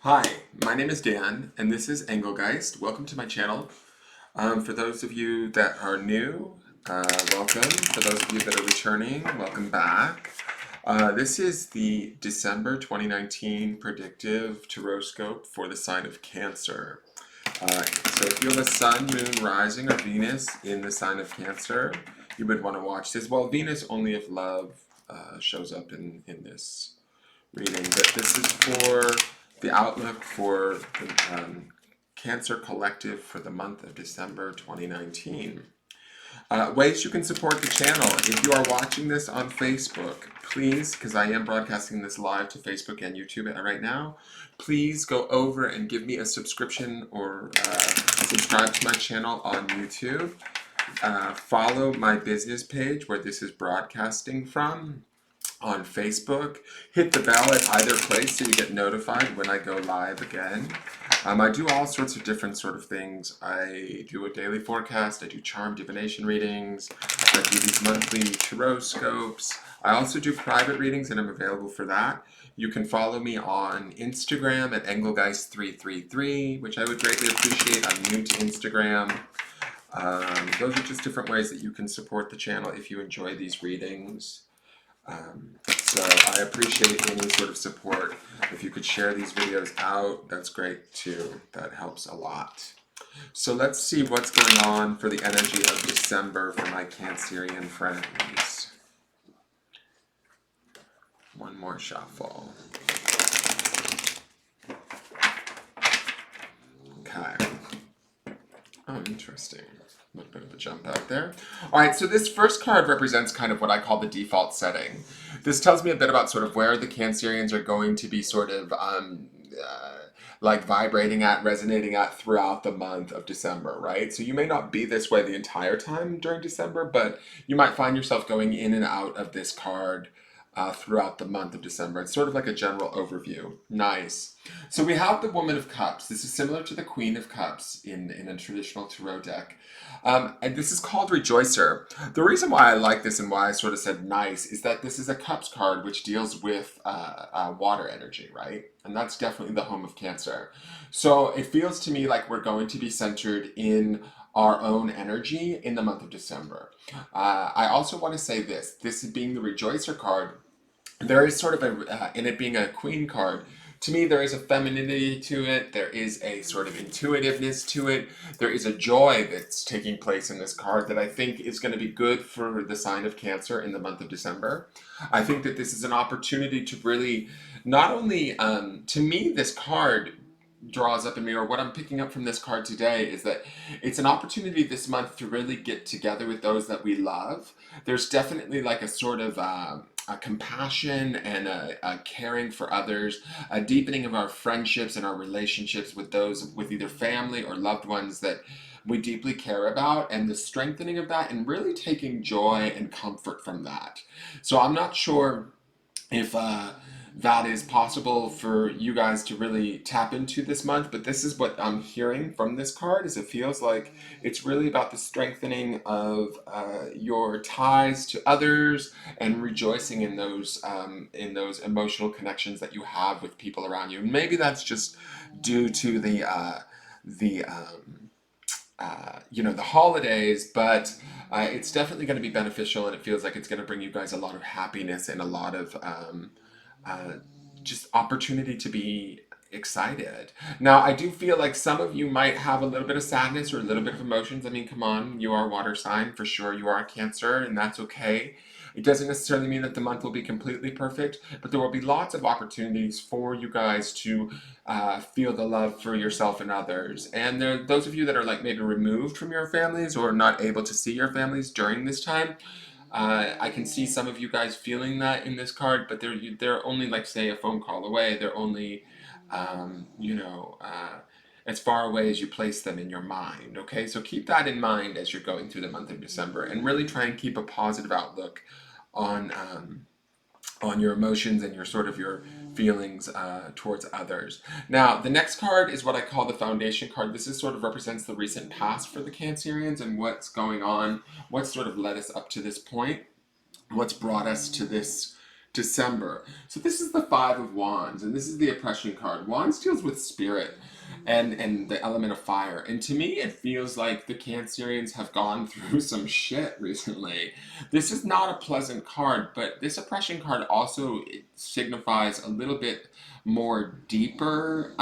Hi, my name is Dan, and this is Engelgeist. Welcome to my channel. For those of you that are new, welcome. For those of you that are returning, welcome back. This is the December 2019 predictive tarotoscope for the sign of Cancer. So if you have a Sun, Moon, Rising, or Venus in the sign of Cancer, you would want to watch this. Well, Venus only if love shows up in this reading, but this is for the outlook for the Cancer Collective for the month of December 2019. Ways you can support the channel. If you are watching this on Facebook, please, because I am broadcasting this live to Facebook and YouTube right now, please go over and give me a subscription or subscribe to my channel on YouTube. Follow my business page where this is broadcasting from on Facebook. Hit the bell at either place so you get notified when I go live again. I do all sorts of different sort of things. I do a daily forecast, I do charm divination readings, I do these monthly tarotoscopes. I also do private readings and I'm available for that. You can follow me on Instagram at Engelgeist333, which I would greatly appreciate. I'm new to Instagram. Those are just different ways that you can support the channel if you enjoy these readings. So I appreciate any sort of support. If you could share these videos out, that's great too. That helps a lot. So let's see what's going on for the energy of December for my Cancerian friends. One more shuffle. Okay. Oh, interesting. A little bit of a jump out there. All right, so this first card represents kind of what I call the default setting. This tells me a bit about sort of where the Cancerians are going to be sort of like vibrating at, resonating at throughout the month of December, right? So you may not be this way the entire time during December, but you might find yourself going in and out of this card throughout the month of December. It's sort of like a general overview. Nice. So we have the Woman of Cups. This is similar to the Queen of Cups in a traditional tarot deck. And this is called Rejoicer. The reason why I like this and why I sort of said nice is that this is a Cups card which deals with water energy, right? And that's definitely the home of Cancer. So it feels to me like we're going to be centered in our own energy in the month of December. I also want to say this being the Rejoicer card, there is sort of in it being a queen card, to me there is a femininity to it, there is a sort of intuitiveness to it, there is a joy that's taking place in this card that I think is going to be good for the sign of Cancer in the month of December. I think that this is an opportunity to really, not only, to me this card draws up in me, or what I'm picking up from this card today, is that it's an opportunity this month to really get together with those that we love. There's definitely like a sort of a compassion and a caring for others, a deepening of our friendships and our relationships with those with either family or loved ones that we deeply care about, and the strengthening of that and really taking joy and comfort from that. So I'm not sure if that is possible for you guys to really tap into this month, but this is what I'm hearing from this card. Is it feels like it's really about the strengthening of your ties to others and rejoicing in those emotional connections that you have with people around you. Maybe that's just due to the the holidays, but it's definitely going to be beneficial, and it feels like it's going to bring you guys a lot of happiness and a lot of uh, just opportunity to be excited. Now, I do feel like some of you might have a little bit of sadness or a little bit of emotions. I mean, come on, you are a water sign for sure. You are a Cancer, and that's okay. It doesn't necessarily mean that the month will be completely perfect, but there will be lots of opportunities for you guys to feel the love for yourself and others. And there, those of you that are like maybe removed from your families or not able to see your families during this time, I can see some of you guys feeling that in this card, but they're only like say a phone call away. They're only, as far away as you place them in your mind. Okay, so keep that in mind as you're going through the month of December, and really try and keep a positive outlook on your emotions and your sort of your feelings towards others. Now, the next card is what I call the foundation card. This is sort of represents the recent past for the Cancerians and what's going on, what sort of led us up to this point, what's brought us to this December. So this is the Five of Wands, and this is the oppression card. Wands deals with spirit and the element of fire. And to me, it feels like the Cancerians have gone through some shit recently. This is not a pleasant card, but this oppression card also signifies a little bit more deeper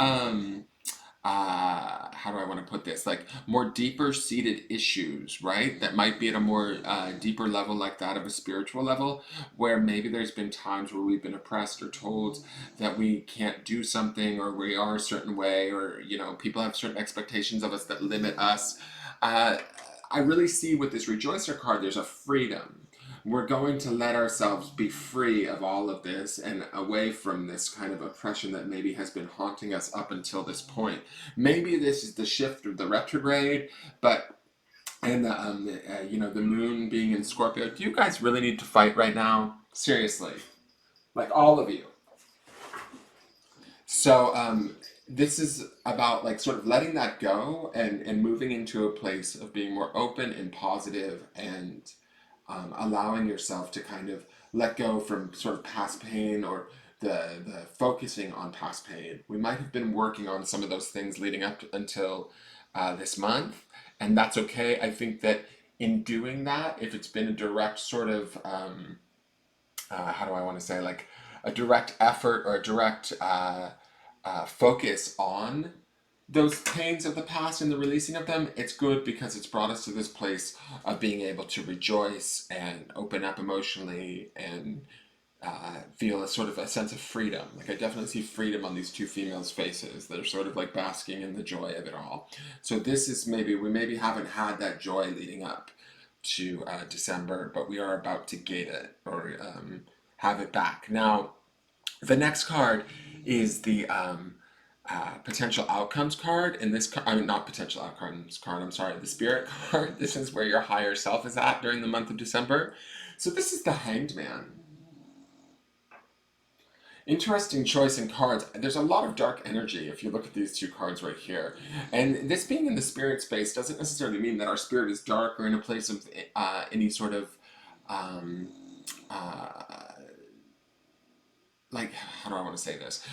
how do I want to put this? Like more deeper seated issues, right? That might be at a more deeper level, like that of a spiritual level, where maybe there's been times where we've been oppressed or told that we can't do something or we are a certain way, or, you know, people have certain expectations of us that limit us. Uh, I really see with this Rejoicer card, there's a freedom. We're going to let ourselves be free of all of this and away from this kind of oppression that maybe has been haunting us up until this point. Maybe this is the shift of the retrograde, but and you know, the moon being in Scorpio. Do you guys really need to fight right now? Seriously, like all of you. So this is about like sort of letting that go and moving into a place of being more open and positive and allowing yourself to kind of let go from sort of past pain or the focusing on past pain. We might have been working on some of those things leading up until this month, and that's okay. I think that in doing that, if it's been a direct sort of, how do I want to say, like a direct effort or a direct focus on those pains of the past and the releasing of them, it's good because it's brought us to this place of being able to rejoice and open up emotionally and feel a sort of a sense of freedom. Like I definitely see freedom on these two females' faces that are sort of like basking in the joy of it all. So this is maybe, we maybe haven't had that joy leading up to December, but we are about to gate it or have it back. Now, the next card is the potential outcomes card, and this I mean not potential outcomes card, I'm sorry, the spirit card. This is where your higher self is at during the month of December. So this is the Hanged Man. Interesting choice in cards. There's a lot of dark energy if you look at these two cards right here. And this being in the spirit space doesn't necessarily mean that our spirit is dark or in a place of any sort of um, uh, like, how do I want to say this?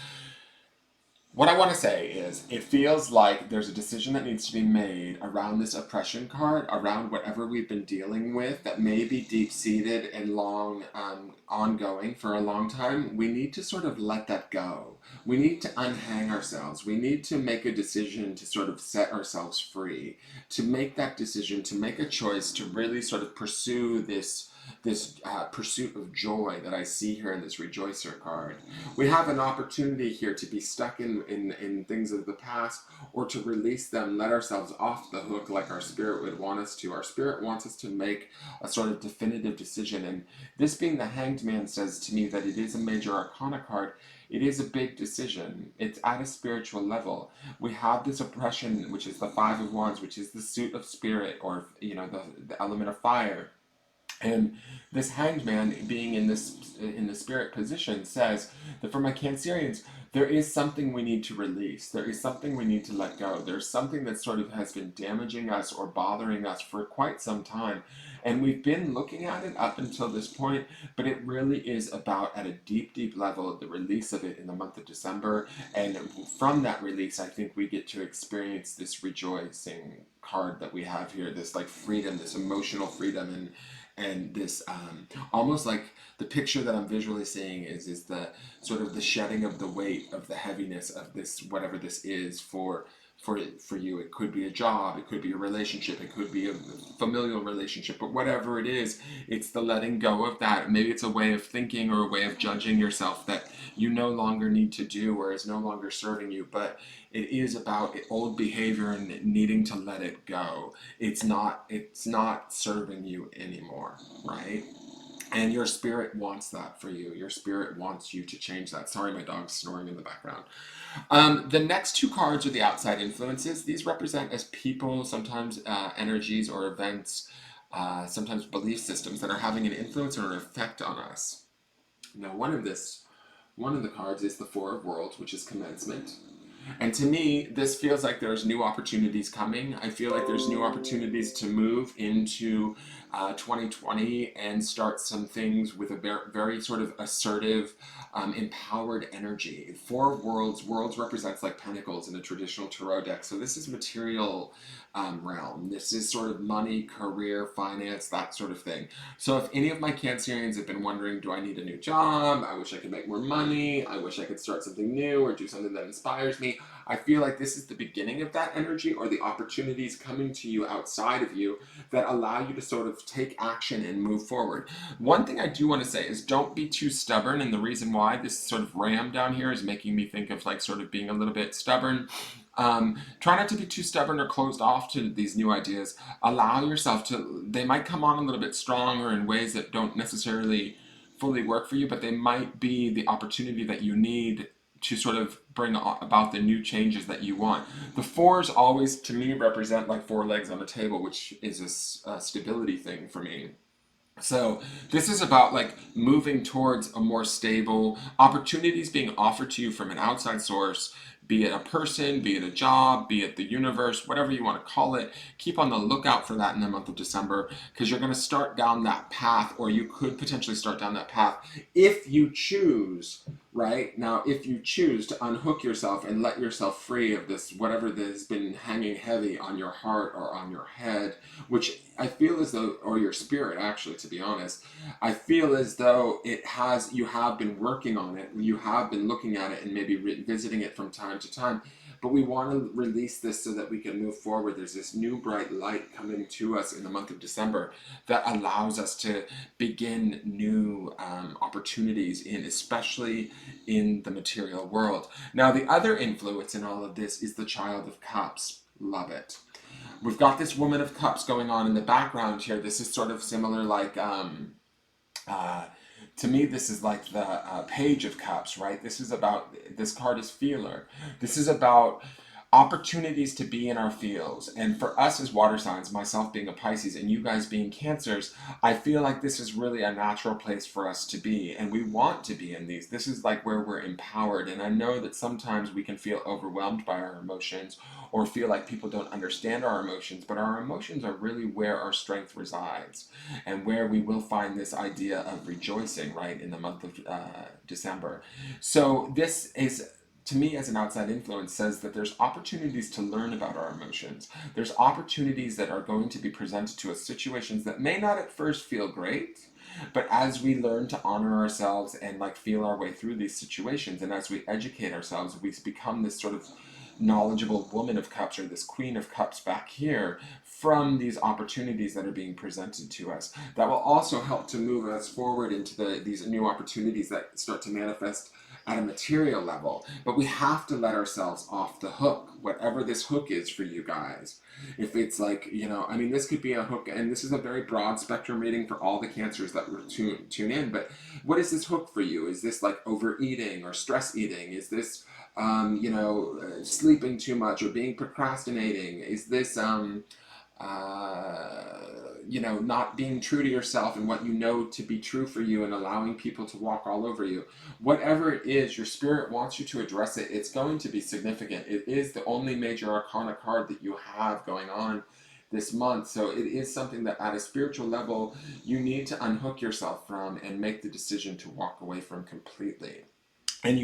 What I want to say is, it feels like there's a decision that needs to be made around this oppression card, around whatever we've been dealing with that may be deep seated and long, ongoing for a long time. We need to sort of let that go. We need to unhang ourselves. We need to make a decision to sort of set ourselves free, to make that decision, to make a choice to really sort of pursue this pursuit of joy that I see here in this Rejoicer card. We have an opportunity here to be stuck in things of the past or to release them, let ourselves off the hook like our spirit would want us to. Our spirit wants us to make a sort of definitive decision. And this being the Hanged Man says to me that it is a major arcana card. It is a big decision. It's at a spiritual level. We have this oppression, which is the Five of Wands, which is the suit of spirit, or, you know, the element of fire. And this Hanged Man being in the spirit position says that for my Cancerians, there is something we need to release. There is something we need to let go. There's something that sort of has been damaging us or bothering us for quite some time. And we've been looking at it up until this point, but it really is about, at a deep, deep level, the release of it in the month of December. And from that release, I think we get to experience this rejoicing card that we have here, this like freedom, this emotional freedom, and this almost like the picture that I'm visually seeing is the sort of the shedding of the weight of the heaviness of this, whatever this is for you. It could be a job, it could be a relationship, it could be a familial relationship, but whatever it is, it's the letting go of that. Maybe it's a way of thinking or a way of judging yourself that you no longer need to do or is no longer serving you, but it is about old behavior and needing to let it go. It's not serving you anymore, right? And your spirit wants that for you. Your spirit wants you to change that. Sorry, my dog's snoring in the background. The next two cards are the outside influences. These represent as people, sometimes energies or events, sometimes belief systems that are having an influence or an effect on us. Now, one of the cards is the Four of Worlds, which is commencement. And to me, this feels like there's new opportunities coming. I feel like there's new opportunities to move into 2020 and start some things with a very sort of assertive, empowered energy. Four worlds, worlds represents like pentacles in a traditional tarot deck. So this is material realm. This is sort of money, career, finance, that sort of thing. So if any of my Cancerians have been wondering, do I need a new job? I wish I could make more money. I wish I could start something new or do something that inspires me. I feel like this is the beginning of that energy, or the opportunities coming to you outside of you that allow you to sort of take action and move forward. One thing I do want to say is don't be too stubborn, and the reason why this sort of ram down here is making me think of like sort of being a little bit stubborn. Try not to be too stubborn or closed off to these new ideas. Allow yourself to, they might come on a little bit stronger in ways that don't necessarily fully work for you, but they might be the opportunity that you need to sort of bring about the new changes that you want. The fours always, to me, represent like four legs on a table, which is a stability thing for me. So this is about like moving towards a more stable opportunities being offered to you from an outside source, be it a person, be it a job, be it the universe, whatever you want to call it. Keep on the lookout for that in the month of December, because you're going to start down that path, or you could potentially start down that path if you choose. Right now, if you choose to unhook yourself and let yourself free of this, whatever that has been hanging heavy on your heart or on your head, which I feel as though, or your spirit actually, to be honest, I feel as though you have been working on it, you have been looking at it and maybe revisiting it from time to time, but we want to release this so that we can move forward. There's this new bright light coming to us in the month of December that allows us to begin new opportunities especially in the material world. Now, the other influence in all of this is the Child of Cups. Love it. We've got this Woman of Cups going on in the background here. This is sort of similar, like, to me, this is like the Page of Cups, right? This card is feeler. This is about opportunities to be in our fields. And for us as water signs, myself being a Pisces and you guys being Cancers, I feel like this is really a natural place for us to be. And we want to be in these. This is like where we're empowered. And I know that sometimes we can feel overwhelmed by our emotions or feel like people don't understand our emotions, but our emotions are really where our strength resides and where we will find this idea of rejoicing, right, in the month of December. So this is, to me, as an outside influence, says that there's opportunities to learn about our emotions. There's opportunities that are going to be presented to us, situations that may not at first feel great, but as we learn to honor ourselves and like feel our way through these situations, and as we educate ourselves, we become this sort of knowledgeable Woman of Cups, or this Queen of Cups back here, from these opportunities that are being presented to us. That will also help to move us forward into these new opportunities that start to manifest at a material level. But we have to let ourselves off the hook, whatever this hook is for you guys. If it's like, I mean, this could be a hook, and this is a very broad spectrum reading for all the Cancers that were tune in, but what is this hook for you? Is this like overeating or stress eating? Is this sleeping too much or being procrastinating? Is this not being true to yourself and what you know to be true for you, and allowing people to walk all over you? Whatever it is, your spirit wants you to address it. It's going to be significant. It is the only major arcana card that you have going on this month. So it is something that at a spiritual level, you need to unhook yourself from and make the decision to walk away from completely. And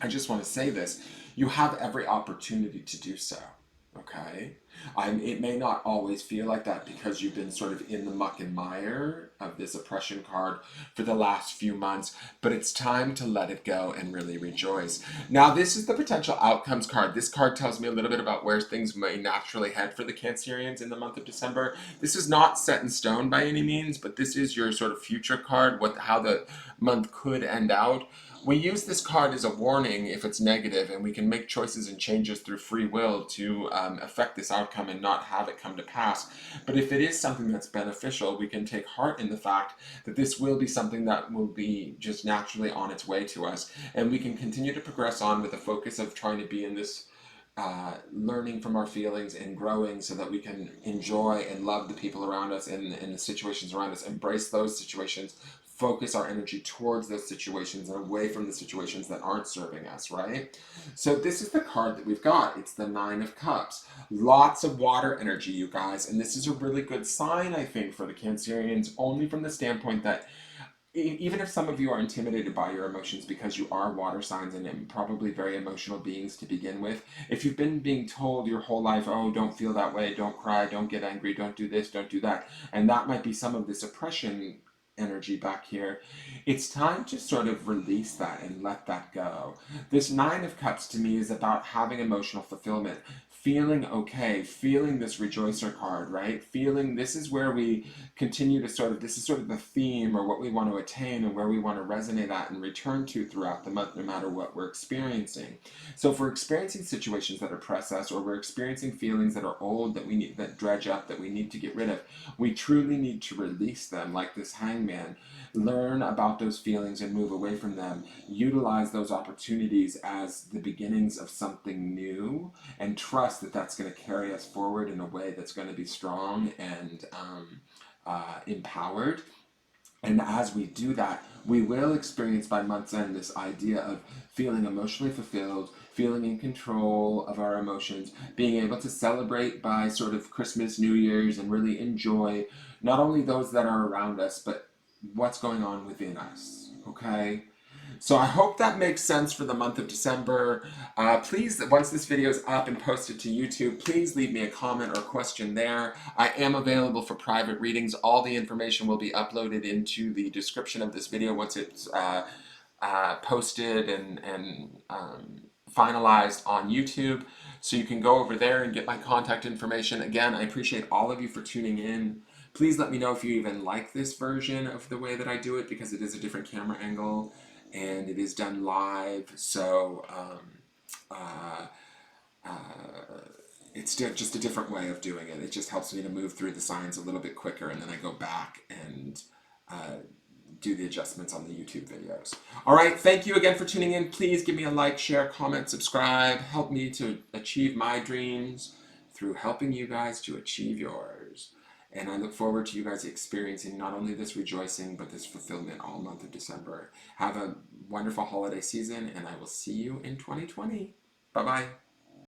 I just want to say this, you have every opportunity to do so. Okay? It may not always feel like that because you've been sort of in the muck and mire of this oppression card for the last few months, but it's time to let it go and really rejoice. Now, this is the potential outcomes card. This card tells me a little bit about where things may naturally head for the Cancerians in the month of December. This is not set in stone by any means, but this is your sort of future card, how the month could end out. We use this card as a warning if it's negative, and we can make choices and changes through free will to affect this outcome and not have it come to pass. But if it is something that's beneficial, we can take heart in the fact that this will be something that will be just naturally on its way to us, and we can continue to progress on with the focus of trying to be in this learning from our feelings and growing so that we can enjoy and love the people around us and the situations around us, embrace those situations focus our energy towards those situations and away from the situations that aren't serving us, right? So this is the card that we've got. It's the Nine of Cups. Lots of water energy, you guys, and this is a really good sign, I think, for the Cancerians, only from the standpoint that even if some of you are intimidated by your emotions because you are water signs and probably very emotional beings to begin with, if you've been being told your whole life, oh, don't feel that way, don't cry, don't get angry, don't do this, don't do that, and that might be some of this oppression energy back here, it's time to sort of release that and let that go. This Nine of Cups to me is about having emotional fulfillment, feeling okay, feeling this rejoicer card, right? Feeling this is where we continue to sort of, this is sort of the theme or what we want to attain and where we want to resonate at and return to throughout the month, no matter what we're experiencing. So if we're experiencing situations that oppress us, or we're experiencing feelings that are old that we need, that dredge up, that we need to get rid of, we truly need to release them, like this Hangman. Learn about those feelings and move away from them. Utilize those opportunities as the beginnings of something new, and trust that that's going to carry us forward in a way that's going to be strong and empowered. And as we do that, we will experience by month's end this idea of feeling emotionally fulfilled, feeling in control of our emotions, being able to celebrate by sort of Christmas, New Year's, and really enjoy not only those that are around us, but what's going on within us, okay? So I hope that makes sense for the month of December. Please, once this video is up and posted to YouTube, please leave me a comment or question there. I am available for private readings. All the information will be uploaded into the description of this video once it's posted and finalized on YouTube. So you can go over there and get my contact information. Again, I appreciate all of you for tuning in. Please let me know if you even like this version of the way that I do it, because it is a different camera angle and it is done live, so it's just a different way of doing it. It just helps me to move through the signs a little bit quicker, and then I go back and do the adjustments on the YouTube videos. All right, thank you again for tuning in. Please give me a like, share, comment, subscribe. Help me to achieve my dreams through helping you guys to achieve yours. And I look forward to you guys experiencing not only this rejoicing, but this fulfillment all month of December. Have a wonderful holiday season, and I will see you in 2020. Bye-bye.